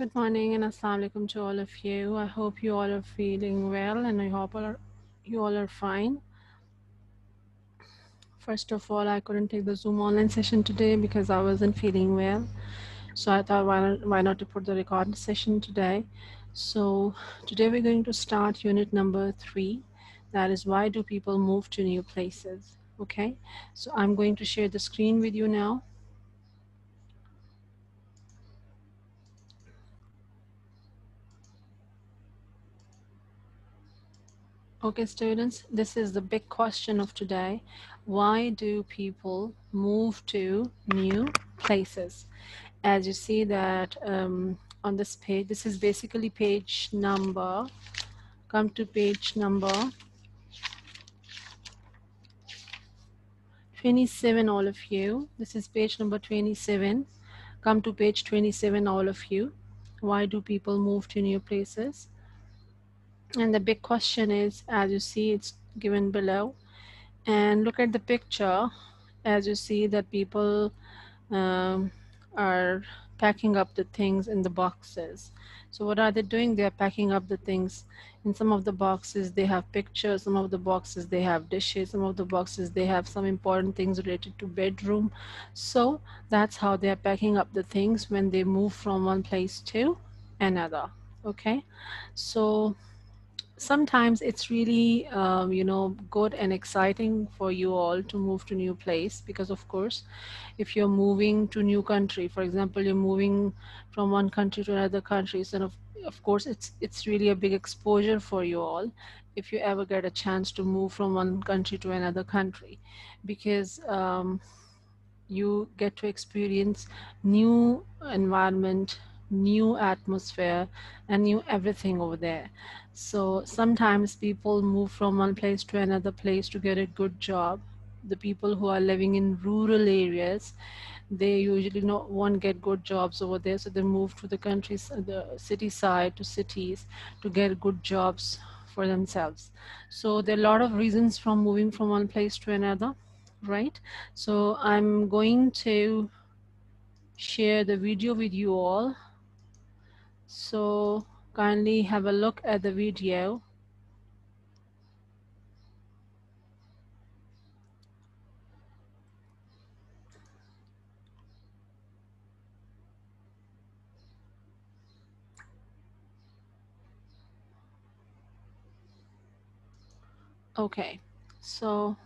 Good morning and assalamu alaikum to all of you. I hope you all are feeling well and I hope you all are fine. First of all, I couldn't take the Zoom online session today because I wasn't feeling well. So I thought why not to put the recorded session today. So today we're going to start unit number 3. That is, why do people move to new places? Okay, so I'm going to share the screen with you now. Okay, students, this is the big question of today. Why do people move to new places? As you see that on this page, this is basically page number, come to page number 27, all of you. This is page number 27. Come to page 27, all of you. Why do people move to new places? And the big question is, as you see, it's given below. And look at the picture. As you see that people are packing up the things in the boxes. So what are they doing? They are packing up the things. In some of the boxes they have pictures, some of the boxes they have dishes, some of the boxes they have some important things related to bedroom. So that's how they are packing up the things when they move from one place to another. Okay, so sometimes it's really good and exciting for you all to move to new place, because of course if you're moving to new country, for example, you're moving from one country to another country, so of course it's really a big exposure for you all if you ever get a chance to move from one country to another country, because you get to experience new environment, new atmosphere, and new everything over there. So sometimes people move from one place to another place to get a good job. The people who are living in rural areas, they usually won't get good jobs over there, so they move to the countries, the city side, to cities to get good jobs for themselves. So there are a lot of reasons from moving from one place to another, right? So I'm going to share the video with you all. So kindly have a look at the video. Okay, so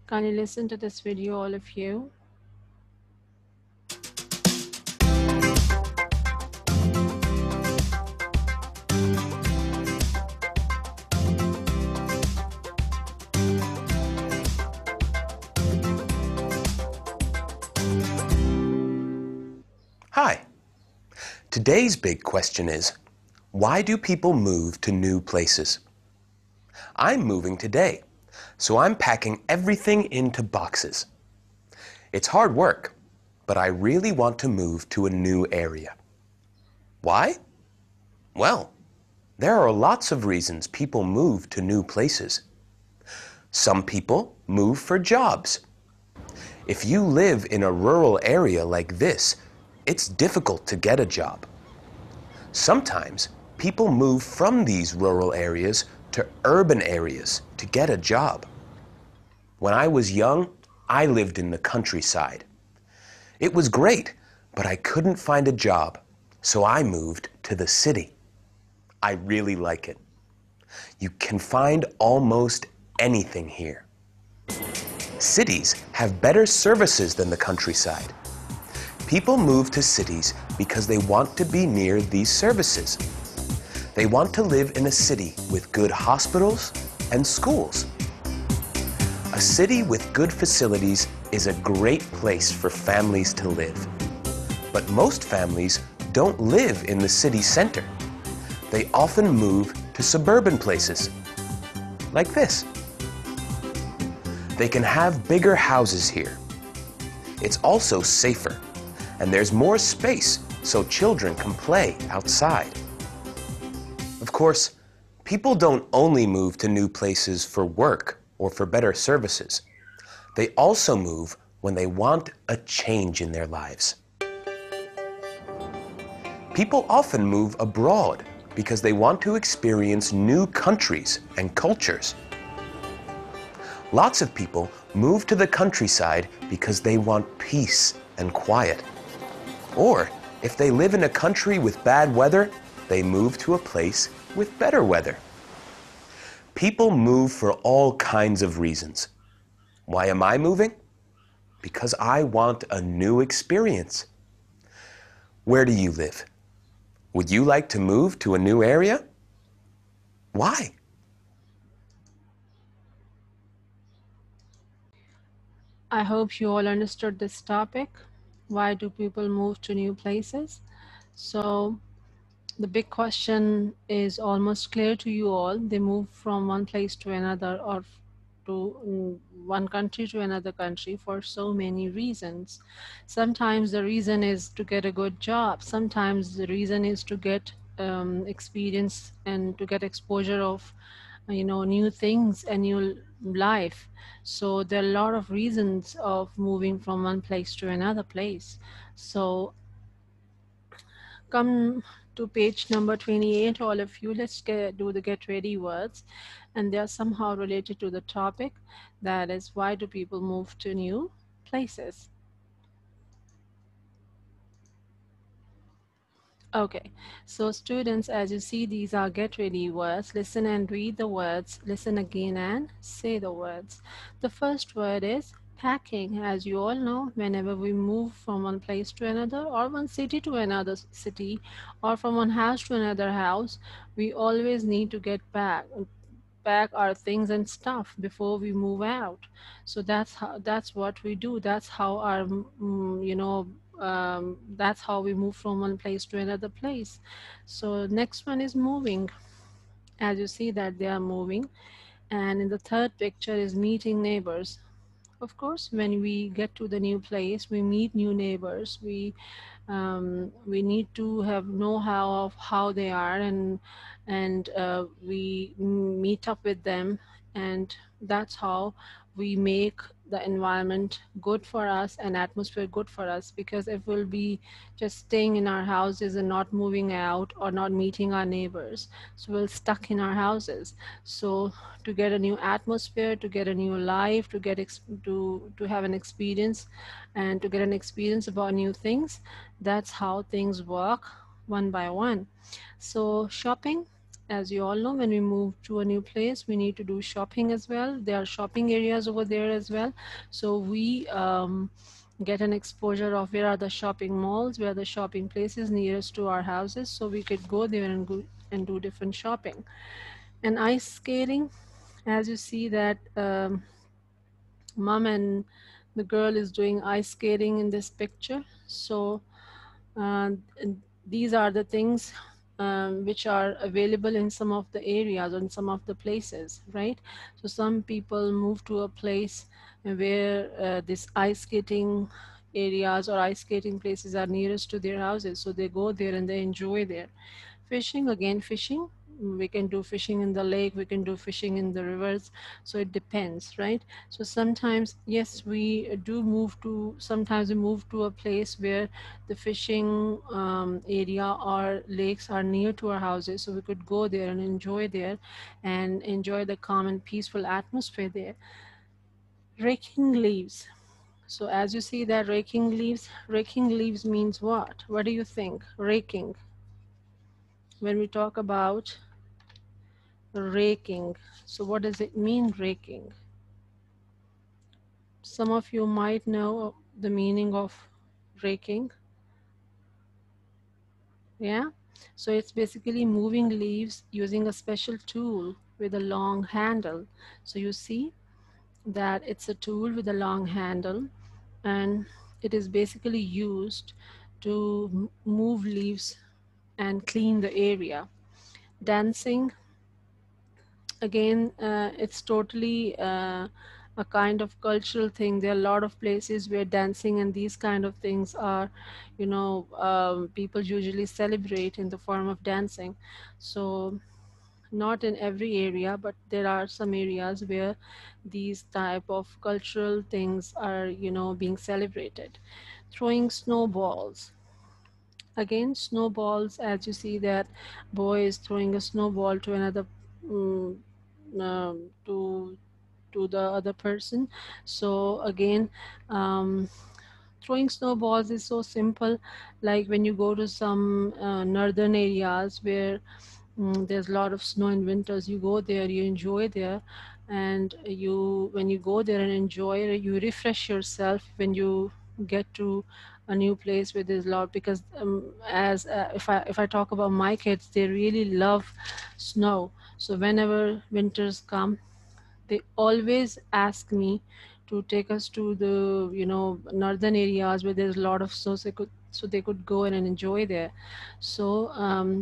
kindly listen to this video, all of you. Hi. Today's big question is, why do people move to new places? I'm moving today, so I'm packing everything into boxes. It's hard work, but I really want to move to a new area. Why? Well, there are lots of reasons people move to new places. Some people move for jobs. If you live in a rural area like this, it's difficult to get a job. Sometimes people move from these rural areas to urban areas to get a job. When I was young, I lived in the countryside. It was great, but I couldn't find a job, so I moved to the city. I really like it. You can find almost anything here. Cities have better services than the countryside. People move to cities because they want to be near these services. They want to live in a city with good hospitals and schools. A city with good facilities is a great place for families to live. But most families don't live in the city center. They often move to suburban places, like this. They can have bigger houses here. It's also safer, and there's more space so children can play outside. Of course, people don't only move to new places for work or for better services. They also move when they want a change in their lives. People often move abroad because they want to experience new countries and cultures. Lots of people move to the countryside because they want peace and quiet. Or if they live in a country with bad weather, they move to a place with better weather. People move for all kinds of reasons. Why am I moving? Because I want a new experience. Where do you live? Would you like to move to a new area? Why? I hope you all understood this topic. Why do people move to new places? So the big question is almost clear to you all. They move from one place to another, or to one country to another country, for so many reasons. Sometimes the reason is to get a good job. Sometimes the reason is to get experience and to get exposure of new things and new life. So there are a lot of reasons of moving from one place to another place. So come to page number 28, all of you. Let's do the get ready words, and they are somehow related to the topic, that is, why do people move to new places? Okay, so students, as you see, these are get ready words. Listen and read the words. Listen again and say the words. The first word is packing. As you all know, whenever we move from one place to another, or one city to another city, or from one house to another house, we always need to get pack our things and stuff before we move out. So that's what we do. That's how our that's how we move from one place to another place. So next one is moving. As you see that they are moving. And in the third picture is meeting neighbors. Of course, when we get to the new place, we meet new neighbors. We need to have know-how of how they are, and we meet up with them, and that's how we make the environment good for us and atmosphere good for us. Because if we'll be just staying in our houses and not moving out or not meeting our neighbors, so we're stuck in our houses. So to get a new atmosphere, to get a new life, to get to have an experience, and to get an experience about new things, that's how things work one by one. So shopping, as you all know, when we move to a new place, we need to do shopping as well. There are shopping areas over there as well. So we get an exposure of where are the shopping malls, where are the shopping places nearest to our houses, so we could go there and go and do different shopping. And ice skating, as you see that mom and the girl is doing ice skating in this picture. So these are the things which are available in some of the areas, or in some of the places, right? So some people move to a place where this ice skating areas or ice skating places are nearest to their houses, so they go there and they enjoy there. Fishing, again, fishing, we can do fishing in the lake, we can do fishing in the rivers. So it depends, right? So sometimes, yes, we do move to, sometimes we move to a place where the fishing area or lakes are near to our houses, so we could go there and enjoy the calm and peaceful atmosphere there. Raking leaves. So as you see that raking leaves means what? What do you think? Raking. When we talk about raking, so what does it mean, raking? Some of you might know the meaning of raking. Yeah, so it's basically moving leaves using a special tool with a long handle. So you see that it's a tool with a long handle, and it is basically used to move leaves and clean the area. Dancing, again, it's totally a kind of cultural thing. There are a lot of places where dancing and these kind of things are, people usually celebrate in the form of dancing. So Not in every area, but there are some areas where these type of cultural things are, being celebrated. Throwing snowballs. Again, snowballs, as you see that boy is throwing a snowball to another, um, to the other person. So again, um, throwing snowballs is so simple. Like when you go to some northern areas where there's a lot of snow in winters, you go there, you enjoy there, and when you go there and enjoy it, you refresh yourself when you get to a new place where there's a lot. Because as if I talk about my kids, they really love snow. So whenever winters come, they always ask me to take us to the northern areas where there's a lot of snow, so they could go in and enjoy there. So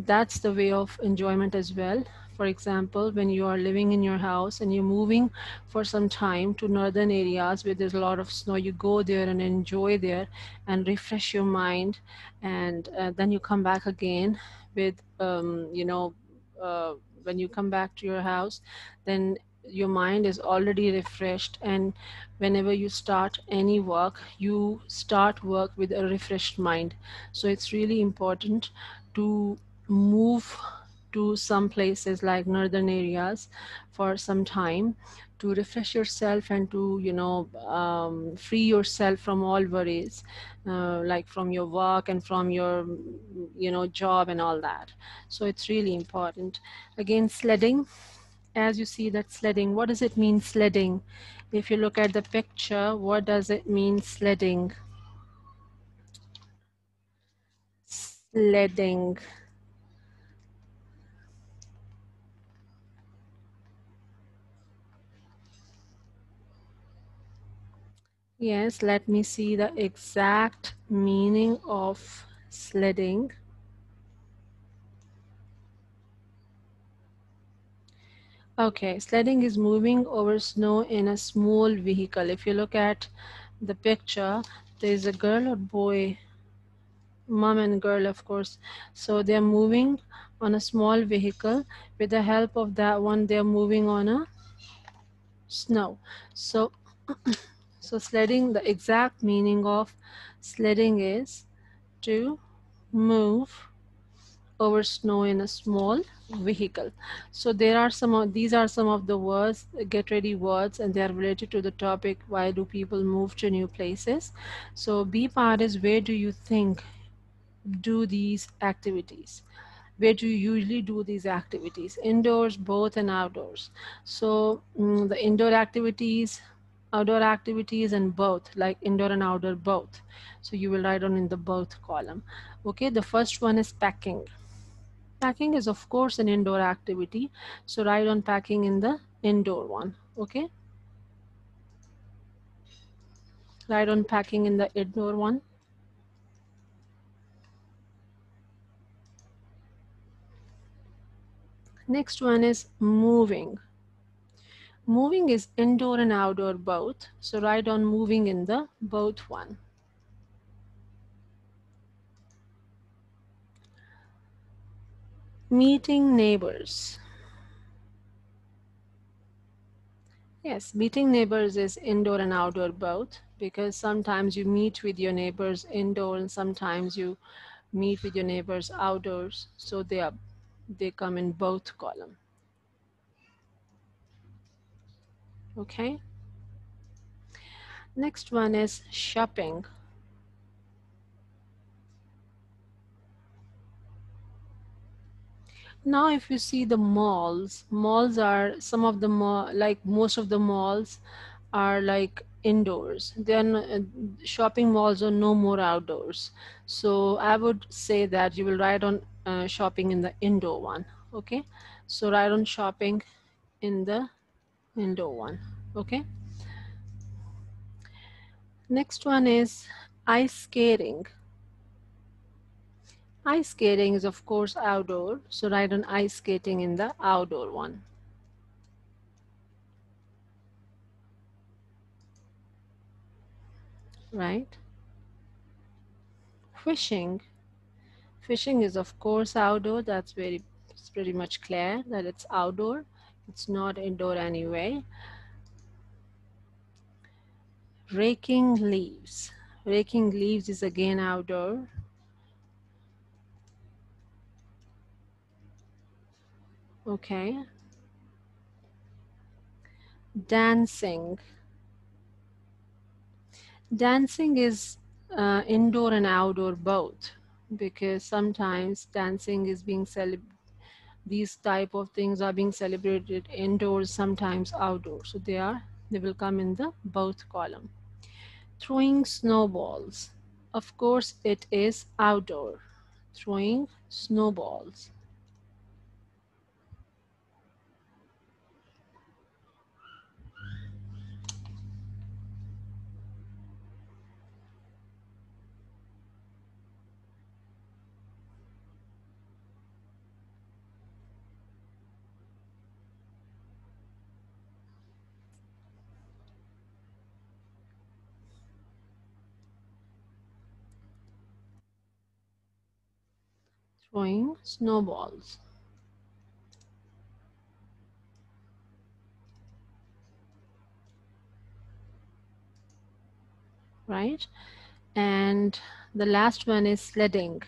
that's the way of enjoyment as well. For example, when you are living in your house and you're moving for some time to northern areas where there's a lot of snow, you go there and enjoy there and refresh your mind, and then you come back again with when you come back to your house, then your mind is already refreshed, and whenever you start any work, you start work with a refreshed mind. So it's really important to move to some places like northern areas for some time, to refresh yourself and to free yourself from all worries, like from your work and from your job and all that. So it's really important. Again, sledding. As you see that sledding, what does it mean, sledding? If you look at the picture, what does it mean, sledding? Sledding. Yes, let me see the exact meaning of sledding. Okay, sledding is moving over snow in a small vehicle. If you look at the picture, there's a girl or boy, mom and girl, of course. So they're moving on a small vehicle. With the help of that one, they're moving on a snow. So, so sledding, the exact meaning of sledding is to move over snow in a small vehicle. So there are these are some of the words, get ready words, and they are related to the topic, why do people move to new places? So B part is, where do you think do these activities? Where do you usually do these activities? Indoors, both, and outdoors. So the indoor activities, outdoor activities, and both, like indoor and outdoor both. So you will write on in the both column. Okay, the first one is packing. Packing is of course an indoor activity. So write on packing in the indoor one. Okay, write on packing in the indoor one. Next one is moving. Moving is indoor and outdoor both. So write on moving in the both one. Meeting neighbors. Yes, meeting neighbors is indoor and outdoor both, because sometimes you meet with your neighbors indoor and sometimes you meet with your neighbors outdoors. So they come in both column. Okay. Next one is shopping. Now, if you see the malls are some of the like most of the malls are like indoors. Then shopping malls are no more outdoors. So I would say that you will write on shopping in the indoor one. Okay, so write on shopping in the indoor one. Okay. Next one is ice skating. Ice skating is of course outdoor. So write on ice skating in the outdoor one. Right. Fishing. Fishing is of course outdoor. That's very It's pretty much clear that it's outdoor. It's not indoor anyway. Raking leaves. Raking leaves is again outdoor. Okay. Dancing. Dancing is indoor and outdoor both, because sometimes dancing is being these type of things are being celebrated indoors, sometimes outdoors. So they will come in the both column. Throwing snowballs. Of course, it is outdoor. Throwing snowballs. Throwing snowballs. Right? And the last one is sledding.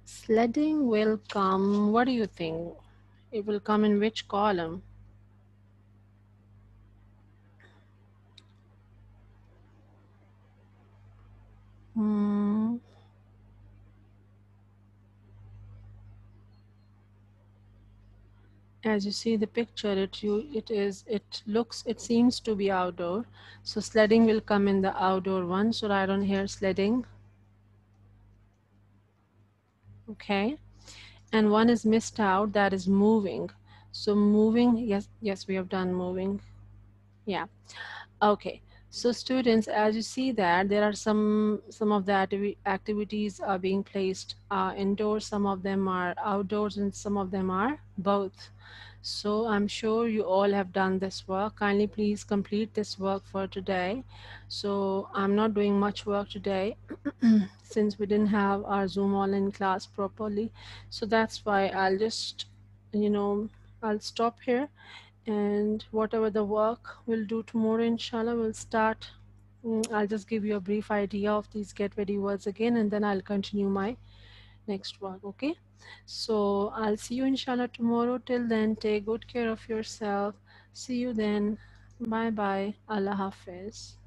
Sledding will come, what do you think? It will come in which column? Hmm. As you see the picture, it seems to be outdoor. So sledding will come in the outdoor one. So write on here sledding. Okay. And one is missed out, that is moving. So moving, yes, we have done moving. Yeah. Okay. So students, as you see that there are some of the activities are being placed indoors, some of them are outdoors, and some of them are both. So I'm sure you all have done this work. Kindly please complete this work for today. So I'm not doing much work today since we didn't have our Zoom online class properly. So that's why I'll just, you know, I'll stop here, and whatever the work we'll do tomorrow, inshallah, we'll start. I'll just give you a brief idea of these get ready words again, and then I'll continue my next work. Okay, so I'll see you inshallah tomorrow. Till then, take good care of yourself. See you then. Bye bye. Allah Hafiz.